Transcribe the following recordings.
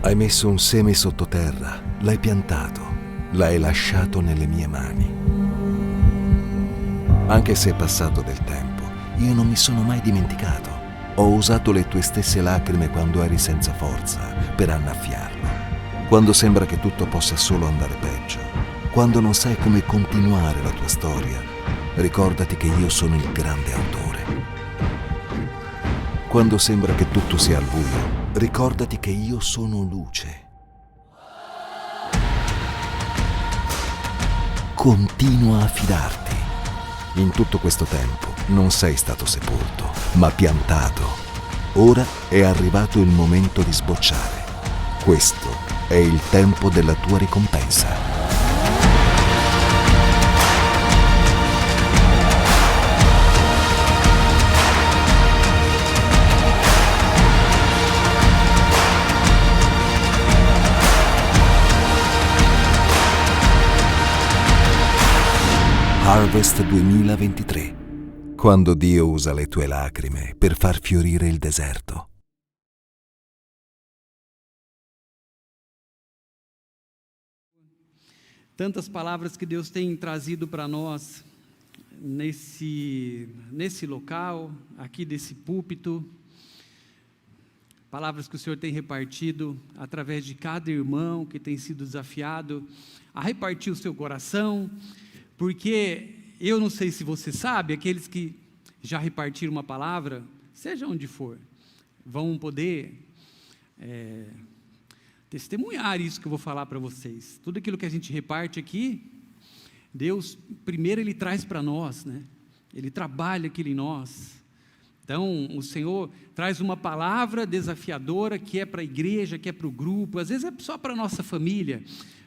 Hai messo un seme sottoterra, l'hai piantato, l'hai lasciato nelle mie mani. Anche se è passato del tempo, io non mi sono mai dimenticato. Ho usato le tue stesse lacrime quando eri senza forza per annaffiarlo. Quando sembra che tutto possa solo andare peggio, quando non sai come continuare la tua storia, ricordati che io sono il grande autore. Quando sembra che tutto sia al buio, ricordati che io sono luce. Continua a fidarti. In tutto questo tempo non sei stato sepolto, ma piantato. Ora è arrivato il momento di sbocciare. Questo è il tempo della tua ricompensa. Harvest 2023, quando Dio usa le tue lacrime per far fiorire il deserto. Tantas palavras que Deus tem trazido para nós nesse local, aqui desse púlpito, palavras que o Senhor tem repartido através de cada irmão que tem sido desafiado a repartir o seu coração, porque eu não sei se você sabe, aqueles que já repartiram uma palavra, seja onde for, vão poder testemunhar isso que eu vou falar para vocês. Tudo aquilo que a gente reparte aqui, Deus, primeiro Ele traz para nós, né? Ele trabalha aquilo em nós. Então, o Senhor traz uma palavra desafiadora que é para a igreja, que é para o grupo, às vezes é só para a nossa família,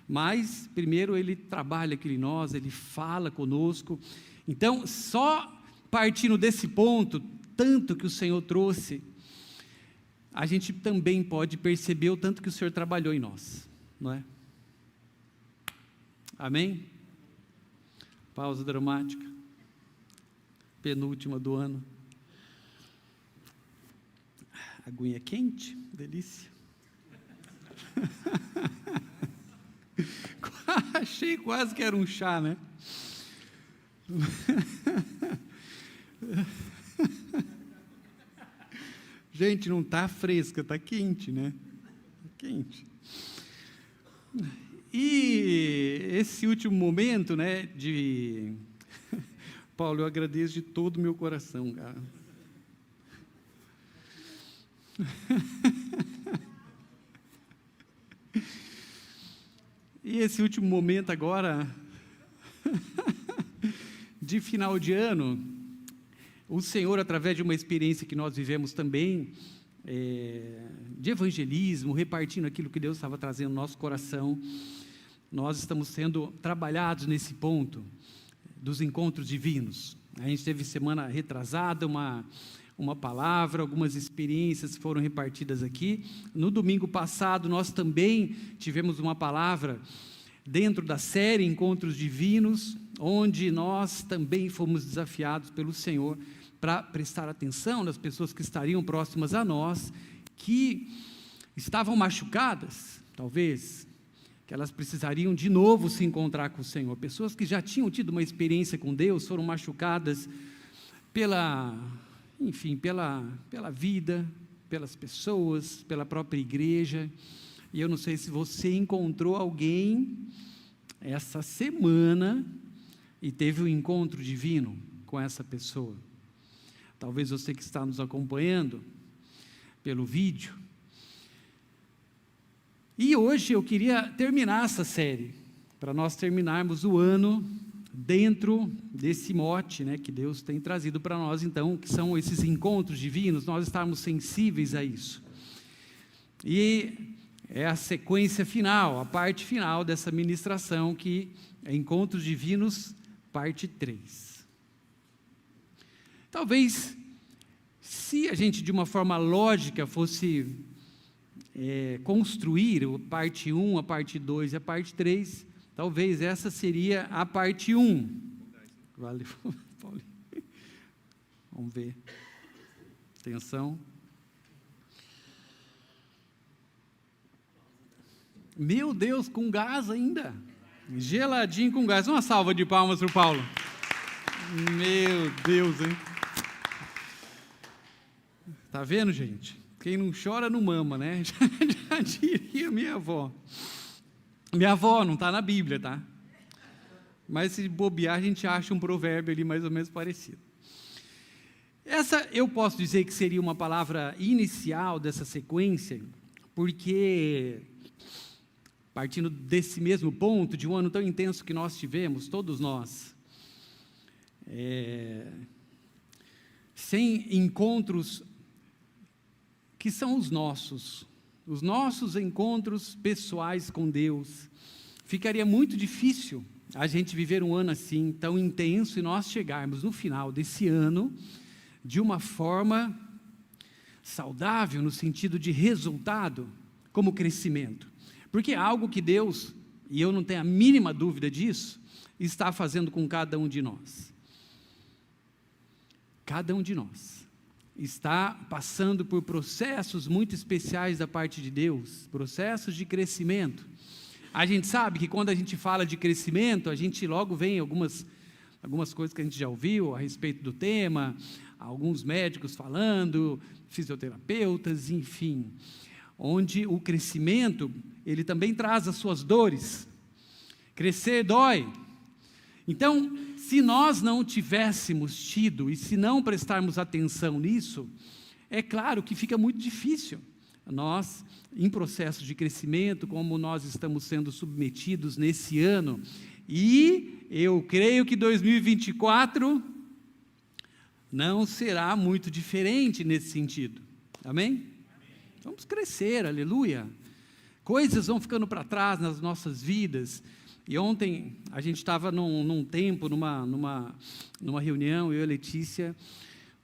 mas primeiro Ele trabalha aquilo em nós, Ele fala conosco. Então, só partindo desse ponto, tanto que o Senhor trouxe, a gente também pode perceber o tanto que o Senhor trabalhou em nós, não é? Amém? Pausa dramática, penúltima do ano. Aguinha quente, delícia. Achei quase que era um chá, né? Gente, não está fresca, está quente, né? Quente. E esse último momento, né, de... Paulo, eu agradeço de todo o meu coração, cara. E esse último momento agora, de final de ano, o Senhor, através de uma experiência que nós vivemos também, de evangelismo, repartindo aquilo que Deus estava trazendo no nosso coração, nós estamos sendo trabalhados nesse ponto dos encontros divinos. A gente teve semana retrasada uma palavra, algumas experiências foram repartidas aqui. No domingo passado, nós também tivemos uma palavra dentro da série Encontros Divinos, onde nós também fomos desafiados pelo Senhor para prestar atenção nas pessoas que estariam próximas a nós, que estavam machucadas, talvez, que elas precisariam de novo se encontrar com o Senhor. Pessoas que já tinham tido uma experiência com Deus, foram machucadas pela vida, pelas pessoas, pela própria igreja. E eu não sei se você encontrou alguém essa semana e teve um encontro divino com essa pessoa. Talvez você que está nos acompanhando pelo vídeo. E hoje eu queria terminar essa série, para nós terminarmos o ano dentro desse mote, né, que Deus tem trazido para nós, então, que são esses encontros divinos, nós estarmos sensíveis a isso. E é a sequência final, a parte final dessa ministração, que é Encontros Divinos, parte 3. Talvez, se a gente de uma forma lógica fosse construir a parte 1, a parte 2 e a parte 3, talvez essa seria a parte 1. Valeu, Paulinho. Vamos ver. Atenção. Meu Deus, com gás ainda. Geladinho com gás. Uma salva de palmas para o Paulo. Meu Deus, hein? Tá vendo, gente? Quem não chora não mama, né? Já diria minha avó. Minha avó não está na Bíblia, tá? Mas se bobear, a gente acha um provérbio ali mais ou menos parecido. Essa eu posso dizer que seria uma palavra inicial dessa sequência, porque, partindo desse mesmo ponto, de um ano tão intenso que nós tivemos, todos nós, sem encontros que são os nossos encontros pessoais com Deus, ficaria muito difícil a gente viver um ano assim, tão intenso, e nós chegarmos no final desse ano de uma forma saudável, no sentido de resultado, como crescimento. Porque é algo que Deus, e eu não tenho a mínima dúvida disso, está fazendo com cada um de nós. Cada um de nós está passando por processos muito especiais da parte de Deus, processos de crescimento. A gente sabe que quando a gente fala de crescimento, a gente logo vem algumas coisas que a gente já ouviu a respeito do tema, alguns médicos falando, fisioterapeutas, enfim, onde o crescimento, ele também traz as suas dores. Crescer dói. Então, se nós não tivéssemos tido, e se não prestarmos atenção nisso, é claro que fica muito difícil. Nós, em processo de crescimento, como nós estamos sendo submetidos nesse ano, e eu creio que 2024 não será muito diferente nesse sentido. Amém? Vamos crescer, aleluia. Coisas vão ficando para trás nas nossas vidas. E ontem a gente estava numa reunião, eu e a Letícia,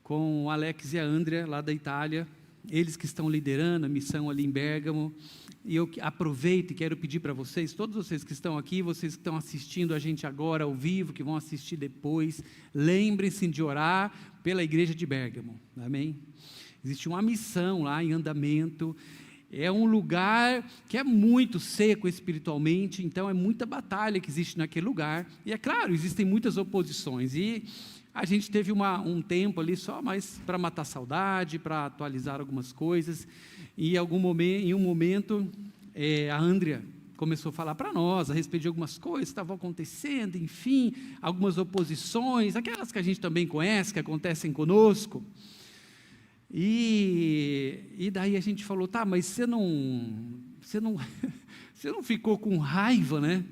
com o Alex e a Andrea, lá da Itália, eles que estão liderando a missão ali em Bérgamo, e eu aproveito e quero pedir para vocês, todos vocês que estão aqui, vocês que estão assistindo a gente agora ao vivo, que vão assistir depois, lembrem-se de orar pela igreja de Bérgamo, amém? Existe uma missão lá em andamento, é um lugar que é muito seco espiritualmente, então é muita batalha que existe naquele lugar, e é claro, existem muitas oposições, e a gente teve um tempo ali só mais para matar saudade, para atualizar algumas coisas, e em um momento, a Andrea começou a falar para nós a respeito de algumas coisas que estavam acontecendo, enfim, algumas oposições, aquelas que a gente também conhece, que acontecem conosco. E daí a gente falou, tá, mas você não ficou com raiva, né?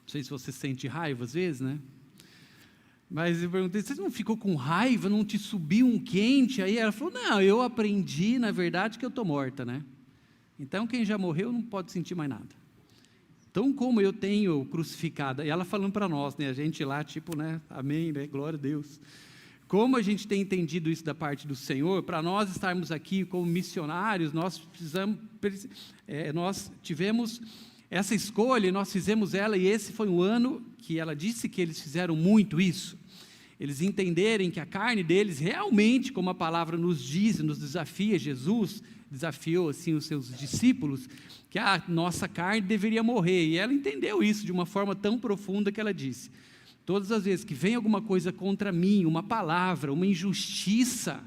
Não sei se você sente raiva às vezes, né? Mas eu perguntei, você não ficou com raiva, não te subiu um quente? Aí ela falou, não, eu aprendi, na verdade, que eu estou morta, né? Então, quem já morreu não pode sentir mais nada. Então, como eu tenho crucificado, e ela falando para nós, né, a gente lá, tipo, né, amém, né, glória a Deus. Como a gente tem entendido isso da parte do Senhor, para nós estarmos aqui como missionários, nós tivemos essa escolha, nós fizemos ela, e esse foi um ano que ela disse que eles fizeram muito isso. Eles entenderem que a carne deles realmente, como a palavra nos diz, nos desafia, Jesus desafiou assim os seus discípulos, que a nossa carne deveria morrer, e ela entendeu isso de uma forma tão profunda que ela disse, todas as vezes que vem alguma coisa contra mim, uma palavra, uma injustiça,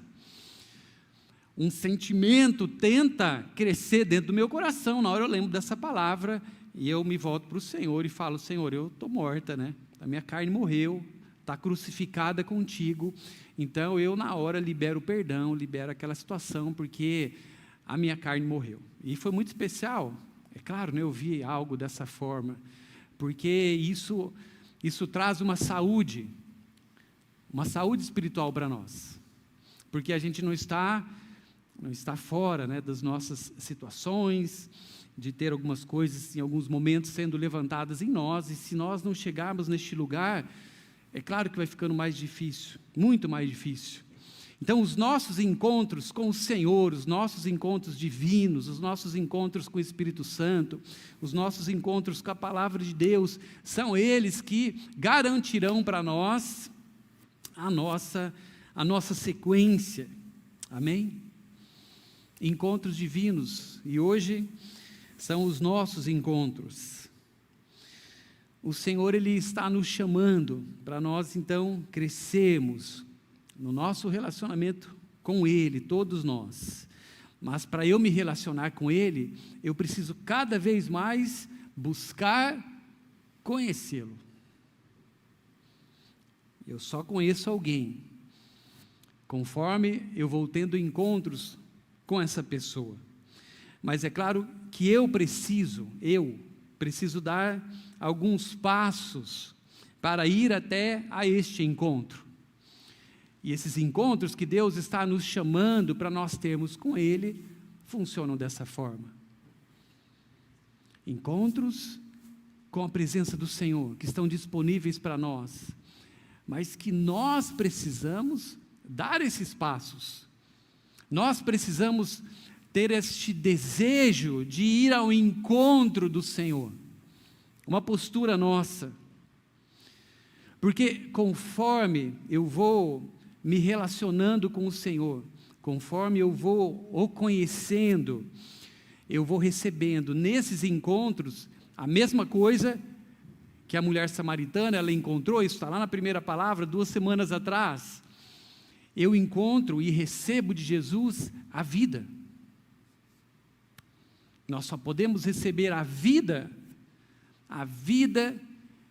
um sentimento tenta crescer dentro do meu coração, na hora eu lembro dessa palavra, e eu me volto para o Senhor e falo, Senhor, eu estou morta, né? A minha carne morreu, está crucificada contigo, então eu na hora libero o perdão, libero aquela situação, porque a minha carne morreu. E foi muito especial, é claro, né, eu vi algo dessa forma, porque isso traz uma saúde espiritual para nós, porque a gente não está fora, né, das nossas situações, de ter algumas coisas em alguns momentos sendo levantadas em nós, e se nós não chegarmos neste lugar, é claro que vai ficando mais difícil, muito mais difícil. Então, os nossos encontros com o Senhor, os nossos encontros divinos, os nossos encontros com o Espírito Santo, os nossos encontros com a Palavra de Deus, são eles que garantirão para nós a nossa sequência. Amém? Encontros divinos. E hoje são os nossos encontros. O Senhor, Ele está nos chamando para nós, então, crescermos no nosso relacionamento com Ele, todos nós. Mas para eu me relacionar com Ele, eu preciso cada vez mais buscar conhecê-lo. Eu só conheço alguém conforme eu vou tendo encontros com essa pessoa. Mas é claro que eu preciso dar alguns passos para ir até a este encontro. E esses encontros que Deus está nos chamando para nós termos com Ele, funcionam dessa forma. Encontros com a presença do Senhor, que estão disponíveis para nós, mas que nós precisamos dar esses passos. Nós precisamos ter este desejo de ir ao encontro do Senhor, uma postura nossa, porque conforme eu vou me relacionando com o Senhor, conforme eu vou o conhecendo, eu vou recebendo nesses encontros a mesma coisa que a mulher samaritana, ela encontrou, isso está lá na primeira palavra, 2 semanas atrás. Eu encontro e recebo de Jesus a vida. Nós só podemos receber a vida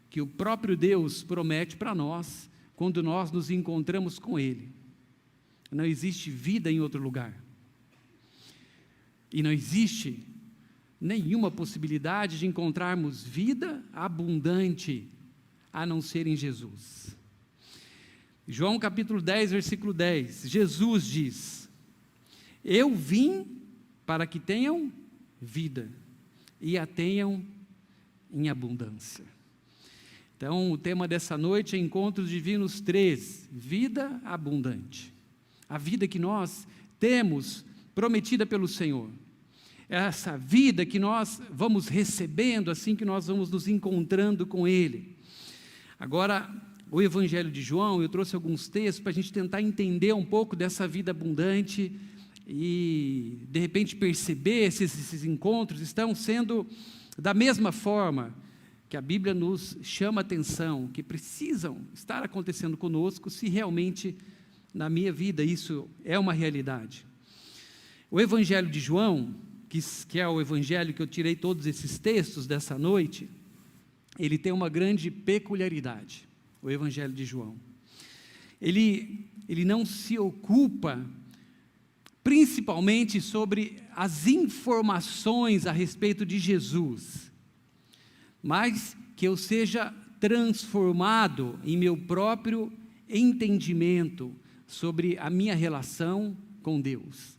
que o próprio Deus promete para nós, quando nós nos encontramos com Ele. Não existe vida em outro lugar. E não existe nenhuma possibilidade de encontrarmos vida abundante, a não ser em Jesus. João capítulo 10, versículo 10, Jesus diz: eu vim para que tenham vida, e a tenham em abundância. Então, o tema dessa noite é Encontros Divinos 3, vida abundante. A vida que nós temos prometida pelo Senhor. Essa vida que nós vamos recebendo assim que nós vamos nos encontrando com Ele. Agora, o Evangelho de João, eu trouxe alguns textos para a gente tentar entender um pouco dessa vida abundante e, de repente, perceber se esses encontros estão sendo da mesma forma que a Bíblia nos chama a atenção, que precisam estar acontecendo conosco, se realmente na minha vida isso é uma realidade. O Evangelho de João, que é o Evangelho que eu tirei todos esses textos dessa noite, ele tem uma grande peculiaridade, o Evangelho de João. Ele não se ocupa principalmente sobre as informações a respeito de Jesus, mas que eu seja transformado em meu próprio entendimento sobre a minha relação com Deus.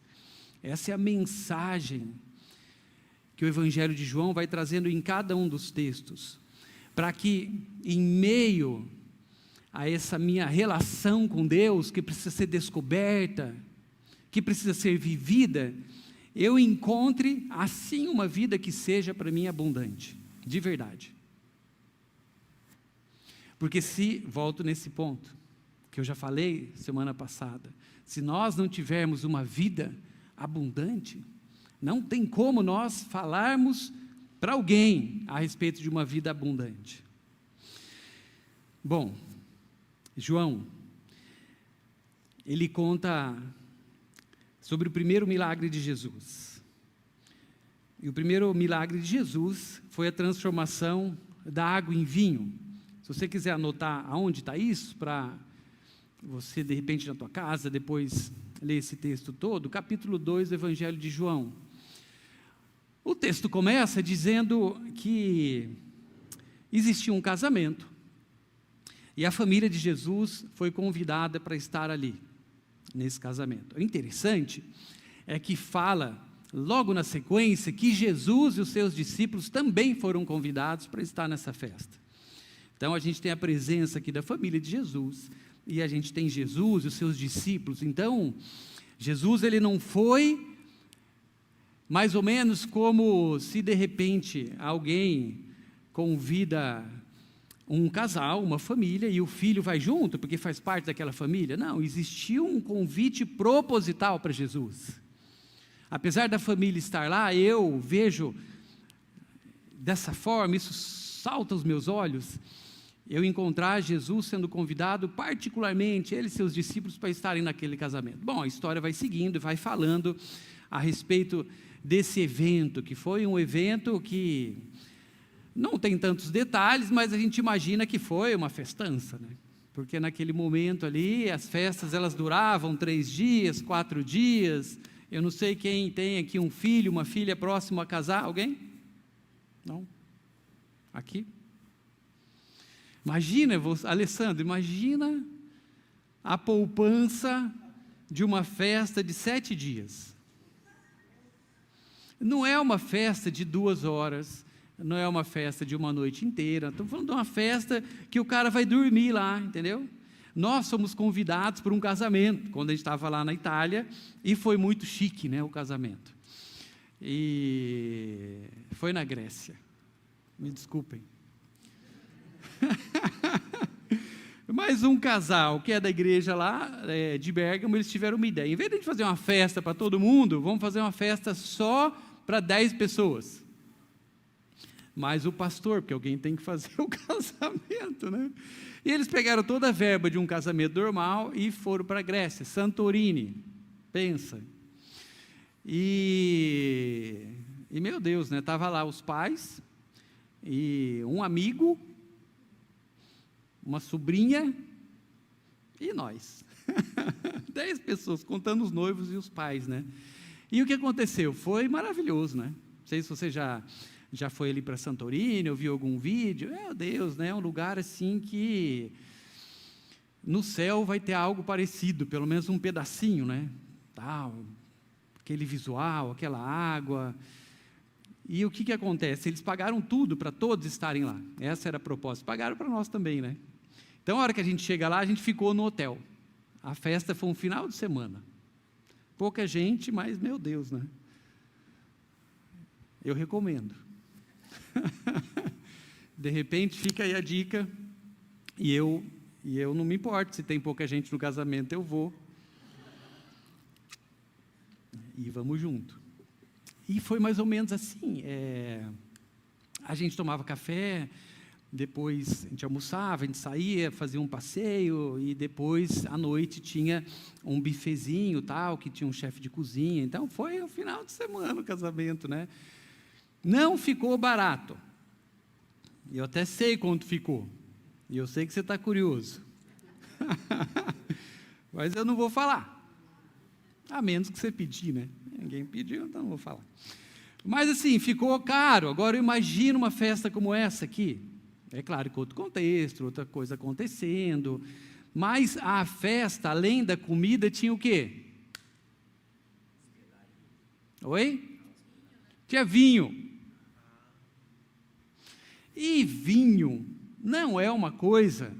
Essa é a mensagem que o Evangelho de João vai trazendo em cada um dos textos, para que em meio a essa minha relação com Deus, que precisa ser descoberta, que precisa ser vivida, eu encontre assim uma vida que seja para mim abundante, de verdade. Porque volto nesse ponto, que eu já falei semana passada, se nós não tivermos uma vida abundante, não tem como nós falarmos para alguém a respeito de uma vida abundante. Bom, João, ele conta sobre o primeiro milagre de Jesus. E o primeiro milagre de Jesus foi a transformação da água em vinho. Se você quiser anotar aonde está isso, para você, de repente, na tua casa, depois ler esse texto todo, capítulo 2 do Evangelho de João. O texto começa dizendo que existia um casamento, e a família de Jesus foi convidada para estar ali, nesse casamento. O interessante é que fala, logo na sequência, que Jesus e os seus discípulos também foram convidados para estar nessa festa. Então, a gente tem a presença aqui da família de Jesus, e a gente tem Jesus e os seus discípulos. Então, Jesus, ele não foi mais ou menos como se de repente alguém convida um casal, uma família, e o filho vai junto, porque faz parte daquela família. Não, existia um convite proposital para Jesus. Apesar da família estar lá, eu vejo dessa forma, isso salta aos meus olhos, eu encontrar Jesus sendo convidado, particularmente ele e seus discípulos, para estarem naquele casamento. Bom, a história vai seguindo, vai falando a respeito desse evento, que foi um evento que não tem tantos detalhes, mas a gente imagina que foi uma festança, né? Porque naquele momento ali, as festas elas duravam 3 dias, 4 dias. Eu não sei quem tem aqui um filho, uma filha próximo a casar, alguém? Não? Aqui? Imagina, Alessandro, imagina a poupança de uma festa de 7 dias. Não é uma festa de 2 horas, não é uma festa de uma noite inteira, estamos falando de uma festa que o cara vai dormir lá, entendeu? Nós somos convidados para um casamento, quando a gente estava lá na Itália, e foi muito chique, né, o casamento. E foi na Grécia, me desculpem. Mas um casal que é da igreja lá, de Bérgamo, eles tiveram uma ideia. Em vez de a gente fazer uma festa para todo mundo, vamos fazer uma festa só para 10 pessoas. Mas o pastor, porque alguém tem que fazer o casamento, né? E eles pegaram toda a verba de um casamento normal e foram para a Grécia, Santorini, pensa. E meu Deus, né? Estava lá os pais, e um amigo, uma sobrinha e nós. 10 pessoas, contando os noivos e os pais, né? E o que aconteceu? Foi maravilhoso, né? Não sei se você já foi ali para Santorini, ou viu algum vídeo. Meu Deus, né? É um lugar assim que no céu vai ter algo parecido, pelo menos um pedacinho, né? Tal, aquele visual, aquela água. E o que acontece? Eles pagaram tudo para todos estarem lá. Essa era a proposta. Pagaram para nós também, né? Então, a hora que a gente chega lá, a gente ficou no hotel. A festa foi um final de semana. Pouca gente, mas, meu Deus, né? Eu recomendo. De repente, fica aí a dica. E eu não me importo se tem pouca gente no casamento, eu vou. E vamos junto. E foi mais ou menos assim. A gente tomava café, depois a gente almoçava, a gente saía, fazia um passeio, e depois, à noite, tinha um bifezinho, tal, que tinha um chefe de cozinha. Então, foi um final de semana o casamento, né? Não ficou barato. Eu até sei quanto ficou. E eu sei que você está curioso. Mas eu não vou falar. A menos que você pedir, né? Ninguém pediu, então não vou falar. Mas assim, ficou caro. Agora imagina uma festa como essa aqui. É claro que outro contexto, outra coisa acontecendo. Mas a festa, além da comida, tinha o quê? Oi? Tinha vinho. E vinho não é uma coisa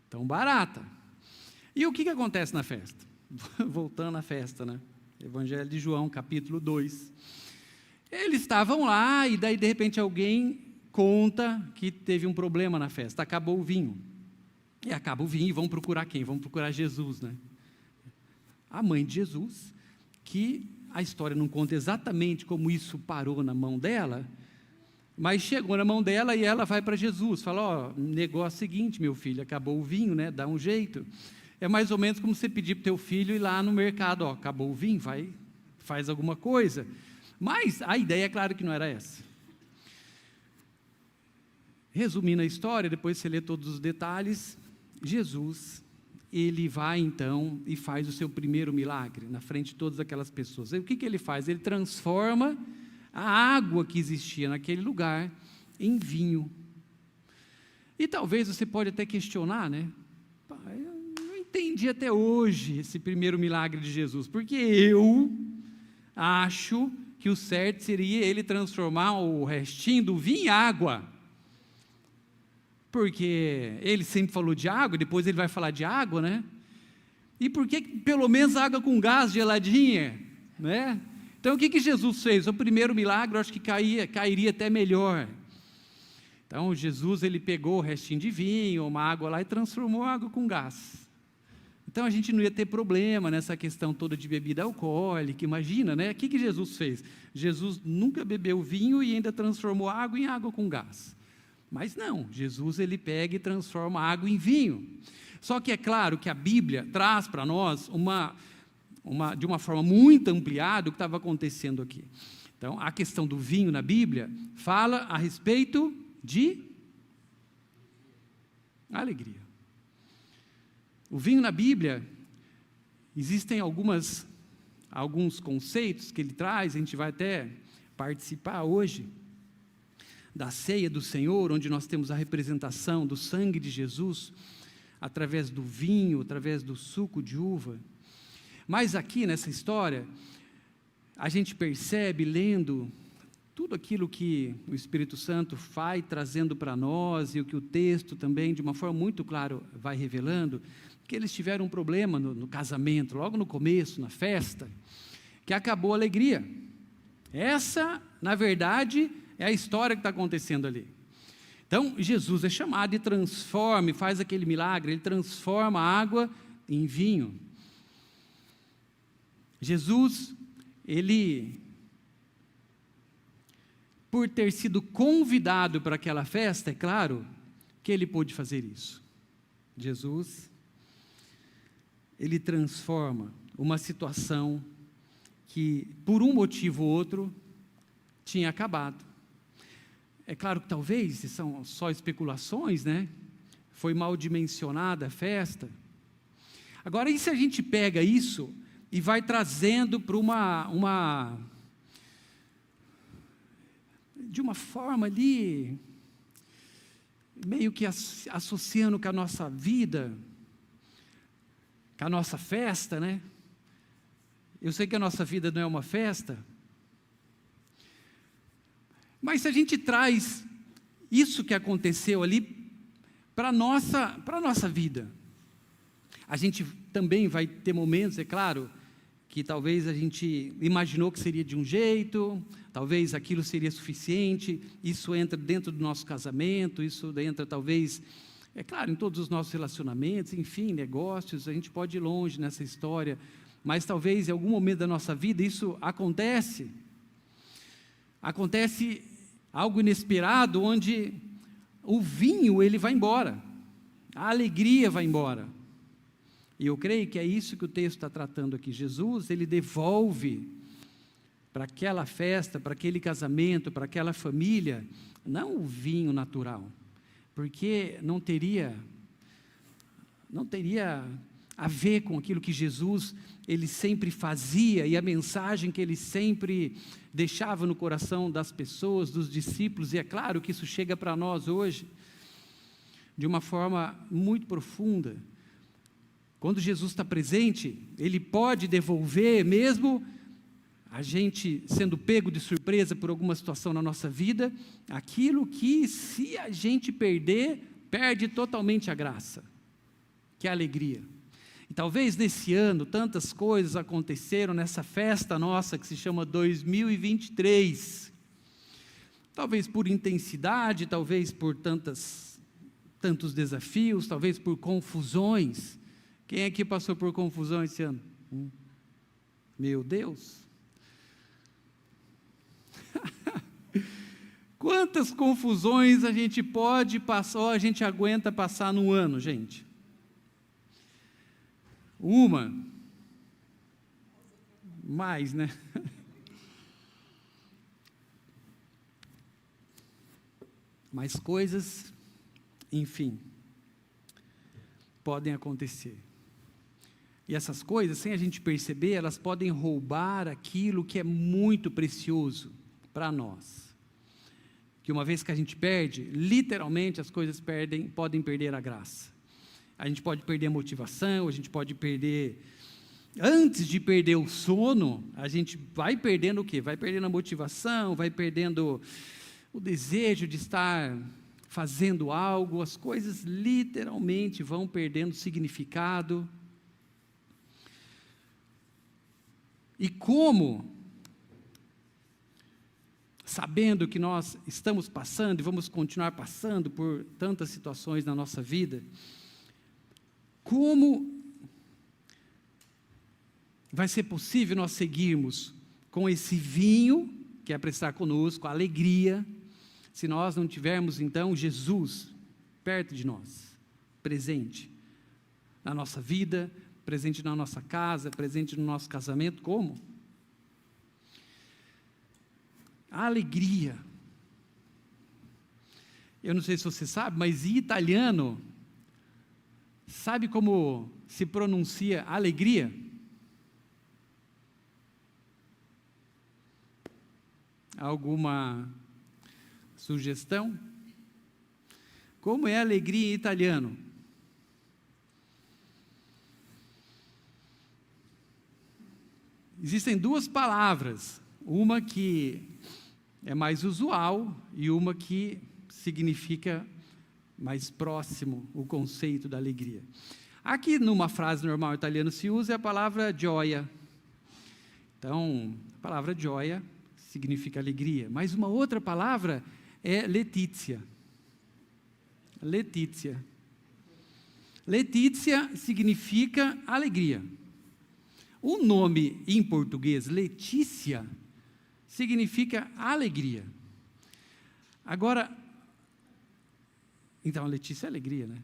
tão barata. E o que acontece na festa? Voltando à festa, né? Evangelho de João, capítulo 2. Eles estavam lá e daí, de repente, alguém conta que teve um problema na festa. Acabou o vinho. E acaba o vinho e vão procurar quem? Vão procurar Jesus, né? A mãe de Jesus, que a história não conta exatamente como isso parou na mão dela, mas chegou na mão dela e ela vai para Jesus, fala, ó, negócio seguinte, meu filho, acabou o vinho, né? Dá um jeito. É mais ou menos como você pedir para o teu filho ir lá no mercado, ó, acabou o vinho, vai, faz alguma coisa. Mas a ideia, é claro que não era essa. Resumindo a história, depois você lê todos os detalhes, Jesus, ele vai então e faz o seu primeiro milagre, na frente de todas aquelas pessoas. E o que ele faz? Ele transforma a água que existia naquele lugar em vinho. E talvez você pode até questionar, né? Eu não entendi até hoje esse primeiro milagre de Jesus, porque eu acho que o certo seria ele transformar o restinho do vinho em água. Porque ele sempre falou de água, depois ele vai falar de água, né? E por que pelo menos água com gás geladinha, né? Então, o que Jesus fez? O primeiro milagre, eu acho que cairia até melhor. Então, Jesus, ele pegou o restinho de vinho, uma água lá, e transformou a água com gás. Então a gente não ia ter problema nessa questão toda de bebida alcoólica. Imagina, né? O que Jesus fez? Jesus nunca bebeu vinho e ainda transformou água em água com gás. Mas não, Jesus ele pega e transforma água em vinho. Só que é claro que a Bíblia traz para nós de uma forma muito ampliada o que estava acontecendo aqui. Então, a questão do vinho na Bíblia fala a respeito de alegria. O vinho na Bíblia, existem alguns conceitos que ele traz, a gente vai até participar hoje da ceia do Senhor, onde nós temos a representação do sangue de Jesus, através do vinho, através do suco de uva. Mas aqui nessa história, a gente percebe, lendo tudo aquilo que o Espírito Santo vai trazendo para nós, e o que o texto também, de uma forma muito clara, vai revelando, que eles tiveram um problema no casamento, logo no começo, na festa, que acabou a alegria. Essa, na verdade, é a história que está acontecendo ali. Então, Jesus é chamado e transforma, e faz aquele milagre, ele transforma a água em vinho. Jesus, ele, por ter sido convidado para aquela festa, é claro que ele pôde fazer isso. Jesus, ele transforma uma situação que, por um motivo ou outro, tinha acabado. É claro que talvez, são só especulações, né? Foi mal dimensionada a festa. Agora, e se a gente pega isso e vai trazendo para de uma forma ali, meio que associando com a nossa vida, com a nossa festa, né? Eu sei que a nossa vida não é uma festa, mas se a gente traz isso que aconteceu ali para a nossa vida, a gente também vai ter momentos, é claro, que talvez a gente imaginou que seria de um jeito, talvez aquilo seria suficiente, isso entra dentro do nosso casamento, isso entra talvez, é claro, em todos os nossos relacionamentos, enfim, negócios, a gente pode ir longe nessa história, mas talvez em algum momento da nossa vida isso acontece algo inesperado, onde o vinho ele vai embora, a alegria vai embora. E eu creio que é isso que o texto está tratando aqui. Jesus, ele devolve para aquela festa, para aquele casamento, para aquela família, não o vinho natural, porque não teria a ver com aquilo que Jesus, ele sempre fazia, e a mensagem que ele sempre deixava no coração das pessoas, dos discípulos, e é claro que isso chega para nós hoje, de uma forma muito profunda. Quando Jesus está presente, ele pode devolver, mesmo a gente sendo pego de surpresa por alguma situação na nossa vida, aquilo que, se a gente perder, perde totalmente a graça, que é a alegria. E talvez nesse ano, tantas coisas aconteceram nessa festa nossa, que se chama 2023, talvez por intensidade, talvez por tantos desafios, talvez por confusões. Quem aqui passou por confusão esse ano? Meu Deus! Quantas confusões a gente pode passar, ou a gente aguenta passar no ano, gente? Uma, mais, né? Mas coisas, enfim, podem acontecer. E essas coisas, sem a gente perceber, elas podem roubar aquilo que é muito precioso para nós. Que uma vez que a gente perde, literalmente as coisas podem perder a graça. A gente pode perder a motivação, a gente pode perder... Antes de perder o sono, a gente vai perdendo o quê? Vai perdendo a motivação, vai perdendo o desejo de estar fazendo algo, as coisas literalmente vão perdendo significado. E como, sabendo que nós estamos passando e vamos continuar passando por tantas situações na nossa vida, como vai ser possível nós seguirmos com esse vinho, que é para estar conosco, a alegria, se nós não tivermos, então, Jesus perto de nós, presente na nossa vida, presente na nossa casa, presente no nosso casamento. Como? A alegria. Eu não sei se você sabe, mas em italiano, sabe como se pronuncia alegria? Alguma sugestão? Como é alegria em italiano? Existem duas palavras, uma que é mais usual e uma que significa mais próximo o conceito da alegria. Aqui, numa frase normal italiana, se usa a palavra gioia. Então, a palavra gioia significa alegria, mas uma outra palavra é Letizia. Letizia. Letizia significa alegria. O nome em português, Letícia, significa alegria. Agora, então, Letícia é alegria, né?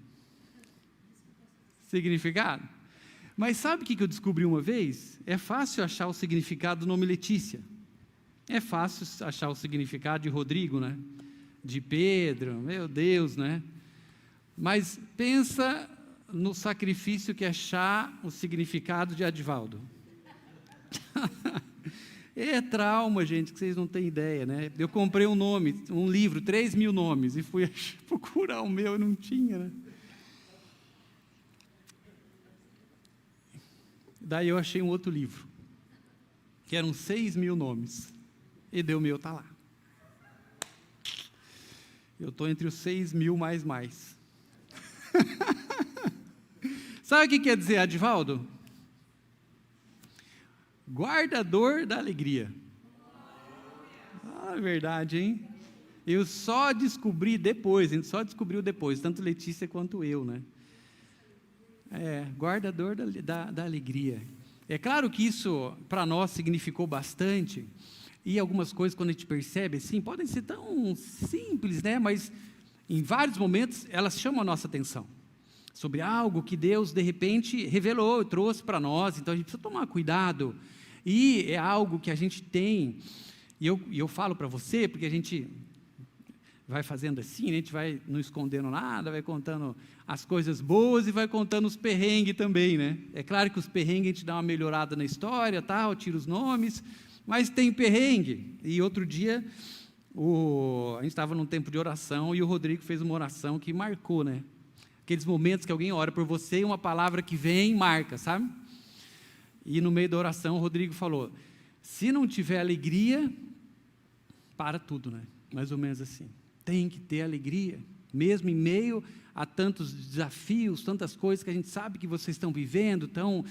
Significado? Mas sabe o que eu descobri uma vez? É fácil achar o significado do nome Letícia. É fácil achar o significado de Rodrigo, né? De Pedro, meu Deus, né? Mas pensa no sacrifício que é achar o significado de Adivaldo. É trauma, gente, que vocês não têm ideia, né? Eu comprei um livro, 3.000 nomes, e fui procurar o meu e não tinha, né? Daí eu achei um outro livro, que eram 6.000 nomes, e deu o meu, está lá. Eu estou entre os 6.000 mais. Sabe o que quer dizer Adivaldo? Guardador da alegria. Ah, é verdade, hein? Eu só descobri depois, a gente só descobriu depois, tanto Letícia quanto eu, né? Guardador da alegria. É claro que isso, para nós, significou bastante, e algumas coisas, quando a gente percebe, assim, podem ser tão simples, né? Mas, em vários momentos, elas chamam a nossa atenção, sobre algo que Deus, de repente, revelou, trouxe para nós, então a gente precisa tomar cuidado, e é algo que a gente tem, e eu falo para você, porque a gente vai fazendo assim, a gente vai não escondendo nada, vai contando as coisas boas e vai contando os perrengues também, né? É claro que os perrengues a gente dá uma melhorada na história, tal, tira os nomes, mas tem perrengue. E outro dia, a gente estava num tempo de oração e o Rodrigo fez uma oração que marcou, né? Aqueles momentos que alguém ora por você e uma palavra que vem marca, sabe? E no meio da oração o Rodrigo falou, se não tiver alegria, para tudo, né? Mais ou menos assim. Tem que ter alegria, mesmo em meio a tantos desafios, tantas coisas que a gente sabe que vocês estão vivendo, estão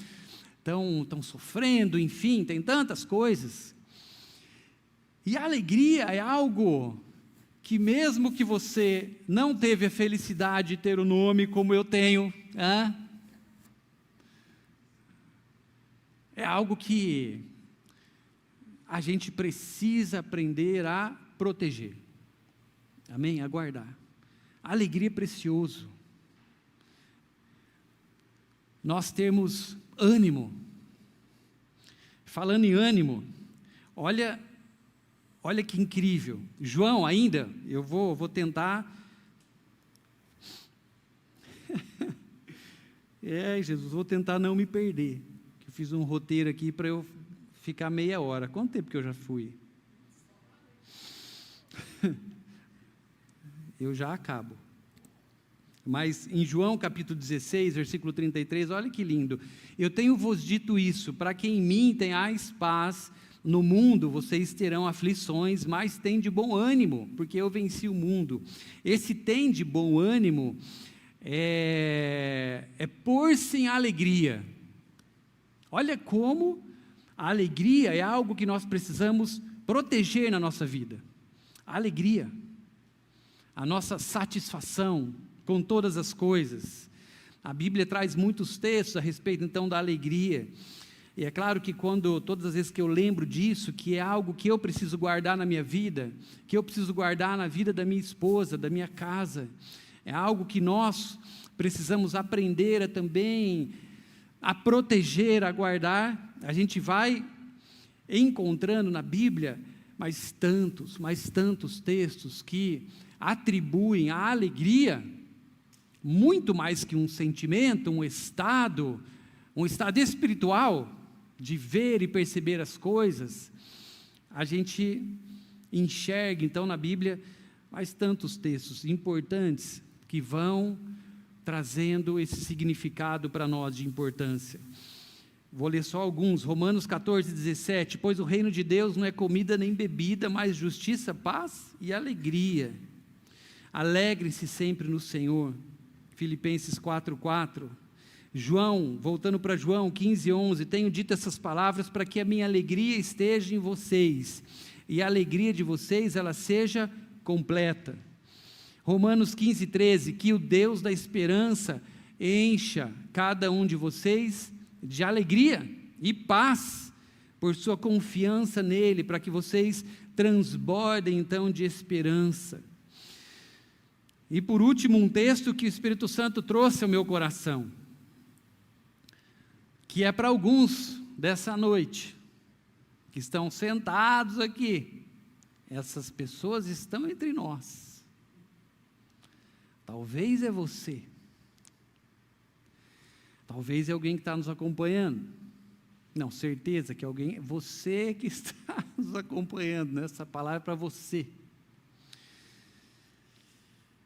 sofrendo, enfim, tem tantas coisas. E a alegria é algo que mesmo que você não teve a felicidade de ter o nome como eu tenho, é algo que a gente precisa aprender a proteger. Amém? Aguardar. A alegria é precioso. Nós temos ânimo. Falando em ânimo, olha que incrível. João, ainda, eu vou tentar. Jesus, vou tentar não me perder. Eu fiz um roteiro aqui para eu ficar meia hora. Quanto tempo que eu já fui? Eu já acabo. Mas em João capítulo 16, versículo 33, olha que lindo. Eu tenho vos dito isso, para que em mim tenhais paz. No mundo vocês terão aflições, mas tem de bom ânimo, porque eu venci o mundo. Esse tem de bom ânimo é pôr-se em alegria. Olha como a alegria é algo que nós precisamos proteger na nossa vida. A alegria, a nossa satisfação com todas as coisas. A Bíblia traz muitos textos a respeito, então, da alegria. E é claro que todas as vezes que eu lembro disso, que é algo que eu preciso guardar na minha vida, que eu preciso guardar na vida da minha esposa, da minha casa, é algo que nós precisamos aprender também a proteger, a guardar. A gente vai encontrando na Bíblia mais tantos textos que atribuem a alegria muito mais que um sentimento, um estado espiritual de ver e perceber as coisas. A gente enxerga então na Bíblia mais tantos textos importantes que vão trazendo esse significado para nós de importância. Vou ler só alguns. Romanos 14:17, pois o reino de Deus não é comida nem bebida, mas justiça, paz e alegria. Alegrem-se sempre no Senhor. Filipenses 4:4. João, voltando para João 15:11, tenho dito essas palavras para que a minha alegria esteja em vocês, e a alegria de vocês, ela seja completa. Romanos 15:13, que o Deus da esperança encha cada um de vocês de alegria e paz, por sua confiança nele, para que vocês transbordem então de esperança. E por último, um texto que o Espírito Santo trouxe ao meu coração, que é para alguns dessa noite, que estão sentados aqui. Essas pessoas estão entre nós. Talvez é você. Talvez é alguém que está nos acompanhando. Não, certeza que alguém, você que está nos acompanhando, né? Essa palavra é para você.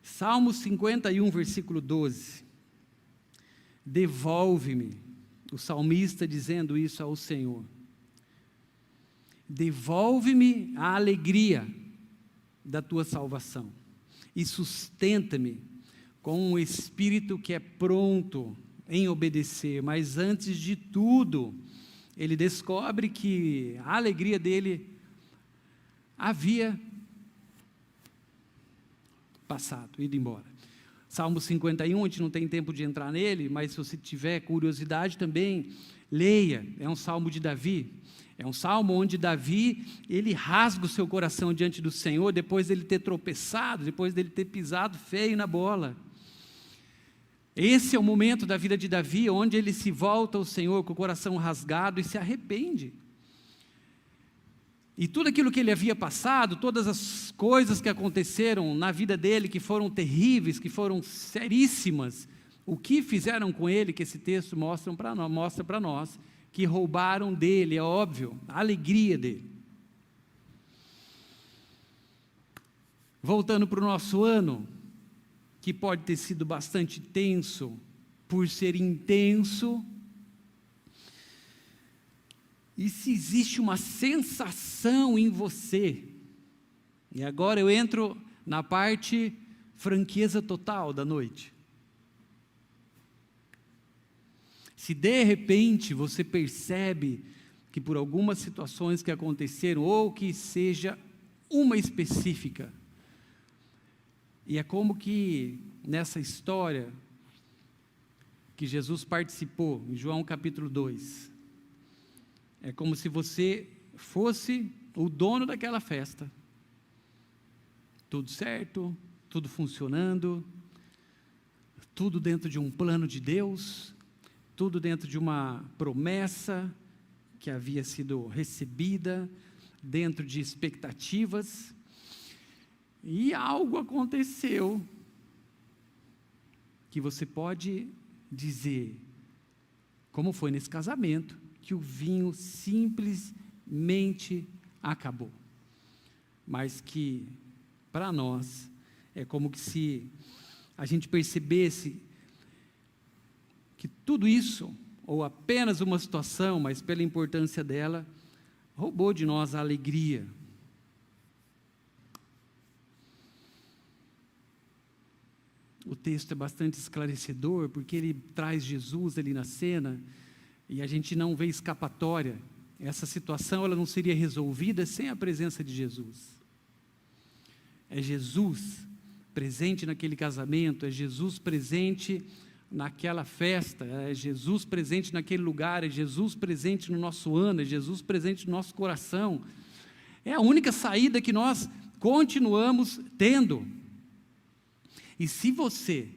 Salmo 51, versículo 12. Devolve-me, o salmista dizendo isso ao Senhor. Devolve-me a alegria da tua salvação e sustenta-me com um espírito que é pronto em obedecer. Mas antes de tudo, ele descobre que a alegria dele havia passado, ido embora. Salmo 51, a gente não tem tempo de entrar nele, mas se você tiver curiosidade também, leia. É um salmo de Davi. É um salmo onde Davi, ele rasga o seu coração diante do Senhor, depois dele ter tropeçado, depois dele ter pisado feio na bola. Esse é o momento da vida de Davi, onde ele se volta ao Senhor com o coração rasgado e se arrepende. E tudo aquilo que ele havia passado, todas as coisas que aconteceram na vida dele, que foram terríveis, que foram seríssimas, o que fizeram com ele, que esse texto mostra para nós, que roubaram dele, é óbvio, a alegria dele. Voltando para o nosso ano, que pode ter sido bastante tenso, por ser intenso, e se existe uma sensação em você, e agora eu entro na parte franqueza total da noite. Se de repente você percebe que por algumas situações que aconteceram, ou que seja uma específica, e é como que nessa história que Jesus participou, em João capítulo 2, é como se você fosse o dono daquela festa. Tudo certo, tudo funcionando, tudo dentro de um plano de Deus, tudo dentro de uma promessa que havia sido recebida, dentro de expectativas, e algo aconteceu que você pode dizer, como foi nesse casamento, que o vinho simplesmente acabou, mas que para nós é como que se a gente percebesse que tudo isso, ou apenas uma situação, mas pela importância dela, roubou de nós a alegria. O texto é bastante esclarecedor, porque ele traz Jesus ali na cena, e a gente não vê escapatória. Essa situação ela não seria resolvida sem a presença de Jesus. É Jesus presente naquele casamento, é Jesus presente naquela festa, é Jesus presente naquele lugar, é Jesus presente no nosso ano, é Jesus presente no nosso coração. É a única saída que nós continuamos tendo. E se você,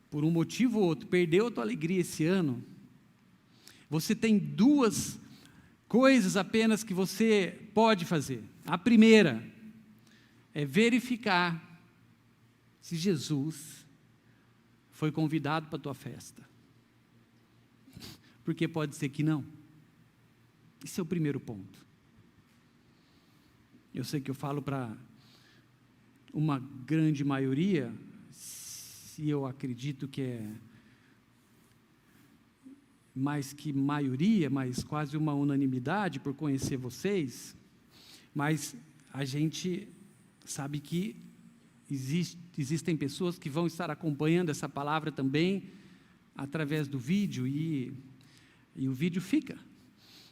por um motivo ou outro, perdeu a tua alegria esse ano, você tem duas coisas apenas que você pode fazer. A primeira é verificar se Jesus foi convidado para a tua festa. Porque pode ser que não. Esse é o primeiro ponto. Eu sei que eu falo para uma grande maioria, se eu acredito que é mais que maioria, mas quase uma unanimidade por conhecer vocês, mas a gente sabe que existem pessoas que vão estar acompanhando essa palavra também através do vídeo e o vídeo fica.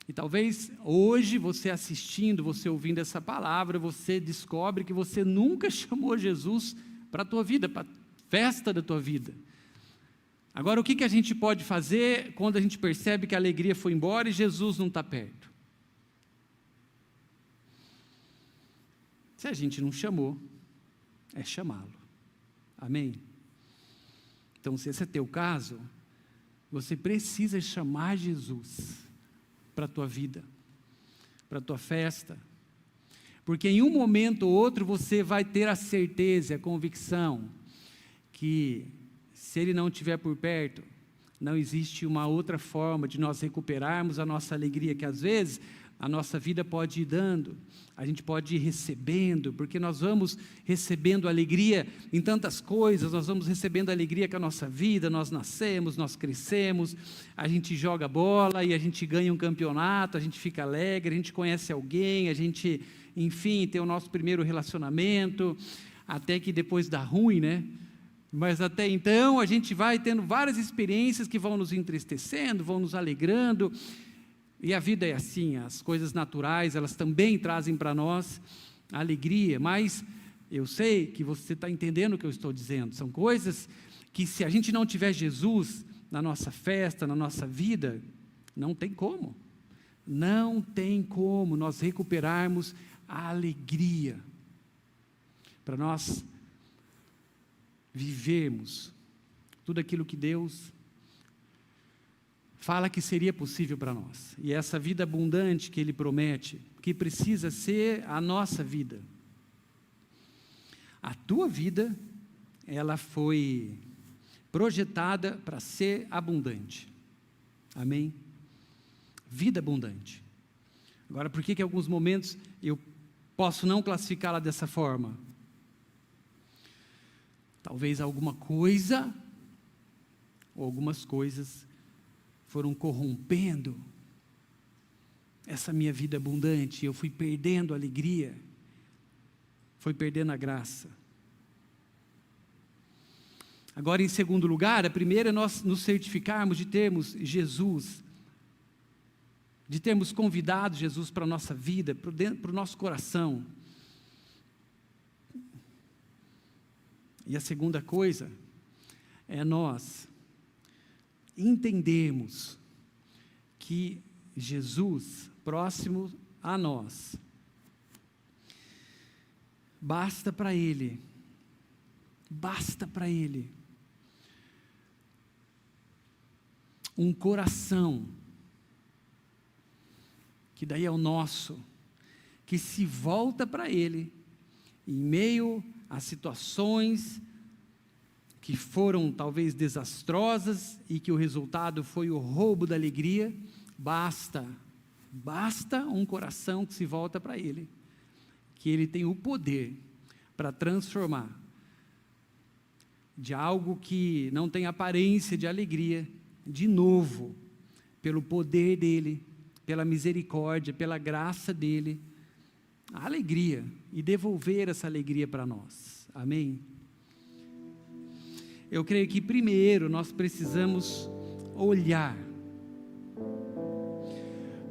E talvez hoje você assistindo, você ouvindo essa palavra, você descobre que você nunca chamou Jesus para a tua vida, para a festa da tua vida. Agora, o que a gente pode fazer quando a gente percebe que a alegria foi embora e Jesus não está perto? Se a gente não chamou, é chamá-lo. Amém? Então, se esse é teu caso, você precisa chamar Jesus para a tua vida, para a tua festa, porque em um momento ou outro você vai ter a certeza, a convicção, que se Ele não estiver por perto, não existe uma outra forma de nós recuperarmos a nossa alegria, que às vezes a nossa vida pode ir dando, a gente pode ir recebendo, porque nós vamos recebendo alegria em tantas coisas, nós vamos recebendo alegria com a nossa vida, nós nascemos, nós crescemos, a gente joga bola e a gente ganha um campeonato, a gente fica alegre, a gente conhece alguém, a gente, enfim, tem o nosso primeiro relacionamento, até que depois dá ruim, né? Mas até então a gente vai tendo várias experiências que vão nos entristecendo, vão nos alegrando, e a vida é assim, as coisas naturais, elas também trazem para nós alegria, mas eu sei que você está entendendo o que eu estou dizendo, são coisas que se a gente não tiver Jesus na nossa festa, na nossa vida, não tem como nós recuperarmos a alegria, para nós vivermos tudo aquilo que Deus fala que seria possível para nós. E essa vida abundante que Ele promete, que precisa ser a nossa vida. A tua vida, ela foi projetada para ser abundante. Amém? Vida abundante. Agora, por que em alguns momentos eu posso não classificá-la dessa forma? Talvez alguma coisa, ou algumas coisas, foram corrompendo essa minha vida abundante, eu fui perdendo a alegria, fui perdendo a graça. Agora, em segundo lugar, a primeira é nós nos certificarmos de termos Jesus, de termos convidado Jesus para a nossa vida, para o nosso coração. E a segunda coisa é nós entendermos que Jesus, próximo a nós, basta para Ele um coração, que daí é o nosso, que se volta para Ele, em meio a situações que foram talvez desastrosas e que o resultado foi o roubo da alegria, basta um coração que se volta para Ele, que Ele tem o poder para transformar de algo que não tem aparência de alegria, de novo, pelo poder dEle, pela misericórdia, pela graça dEle, a alegria, e devolver essa alegria para nós. Amém? Eu creio que primeiro nós precisamos olhar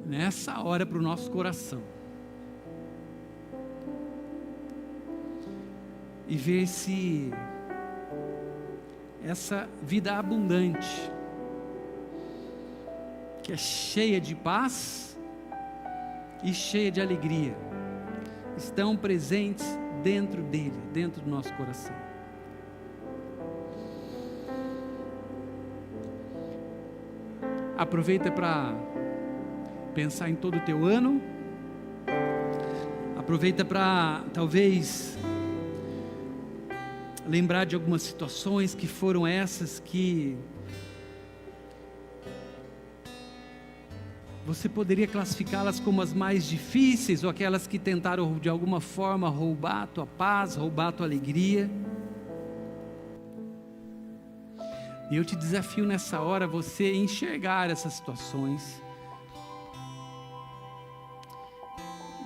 nessa hora para o nosso coração e ver se essa vida abundante, que é cheia de paz e cheia de alegria, estão presentes dentro dele, dentro do nosso coração. Aproveita para pensar em todo o teu ano. Aproveita para, talvez, lembrar de algumas situações que foram essas que você poderia classificá-las como as mais difíceis, ou aquelas que tentaram de alguma forma roubar a tua paz, roubar a tua alegria. E eu te desafio nessa hora você enxergar essas situações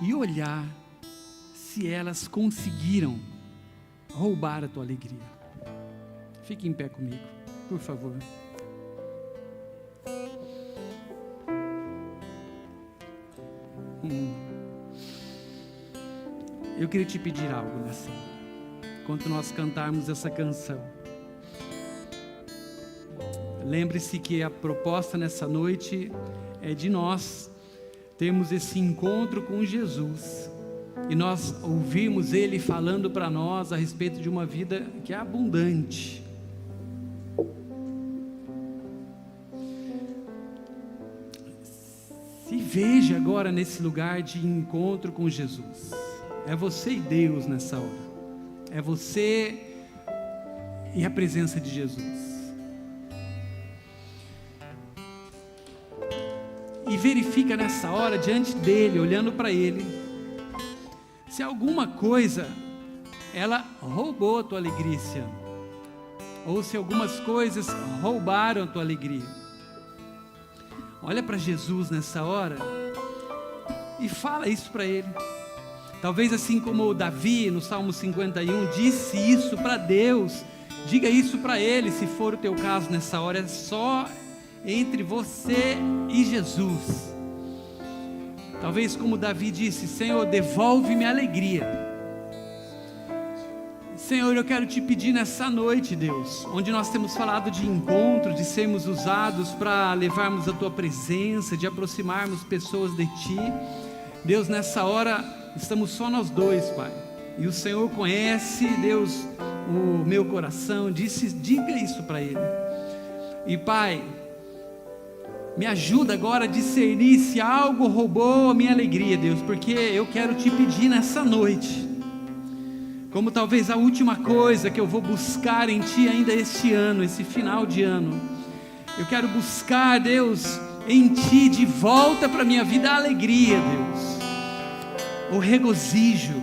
e olhar se elas conseguiram roubar a tua alegria. Fique em pé comigo, por favor. Eu queria te pedir algo nessa hora, enquanto nós cantarmos essa canção. Lembre-se que a proposta nessa noite é de nós termos esse encontro com Jesus e nós ouvirmos Ele falando para nós a respeito de uma vida que é abundante. Se veja agora nesse lugar de encontro com Jesus. É você e Deus nessa hora. É você e a presença de Jesus. E verifica nessa hora diante dele, olhando para ele, se alguma coisa ela roubou a tua alegria esse ano, ou se algumas coisas roubaram a tua alegria. Olha para Jesus nessa hora e fala isso para ele. Talvez assim como o Davi no Salmo 51 disse isso para Deus, diga isso para ele, se for o teu caso nessa hora. É só entre você e Jesus. Talvez como Davi disse: Senhor, devolve-me a alegria. Senhor, eu quero te pedir nessa noite, Deus, onde nós temos falado de encontro, de sermos usados para levarmos a tua presença, de aproximarmos pessoas de ti. Deus, nessa hora estamos só nós dois, Pai, e o Senhor conhece, Deus, o meu coração. Diga isso para Ele. E Pai, me ajuda agora a discernir se algo roubou a minha alegria, Deus, porque eu quero te pedir nessa noite, como talvez a última coisa que eu vou buscar em Ti ainda este ano, esse final de ano, eu quero buscar, Deus, em Ti de volta para a minha vida a alegria, Deus, o regozijo,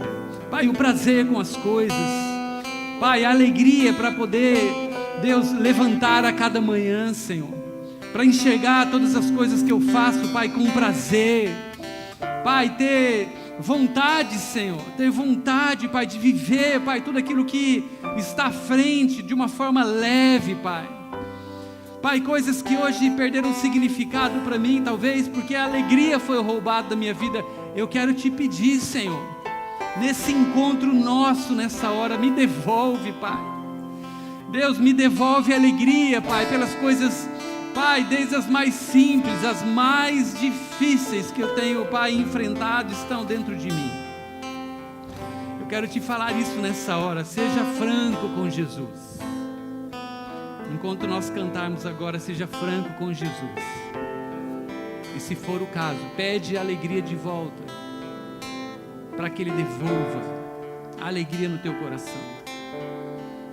Pai, o prazer com as coisas, Pai, a alegria para poder, Deus, levantar a cada manhã, Senhor, para enxergar todas as coisas que eu faço, Pai, com prazer, Pai, ter vontade, Senhor, ter vontade, Pai, de viver, Pai, tudo aquilo que está à frente de uma forma leve, Pai. Pai, coisas que hoje perderam significado para mim, talvez porque a alegria foi roubada da minha vida. Eu quero te pedir, Senhor, nesse encontro nosso, nessa hora, me devolve, Pai. Deus, me devolve a alegria, Pai, pelas coisas, Pai, desde as mais simples, as mais difíceis que eu tenho, Pai, enfrentado, estão dentro de mim. Eu quero te falar isso nessa hora. Seja franco com Jesus. Enquanto nós cantarmos agora, seja franco com Jesus. E se for o caso, pede a alegria de volta, para que Ele devolva a alegria no teu coração.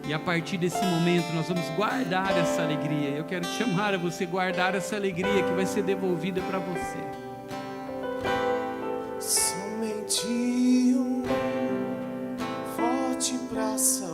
E a partir desse momento nós vamos guardar essa alegria. Eu quero te chamar a você guardar essa alegria que vai ser devolvida para você. Somente um forte braço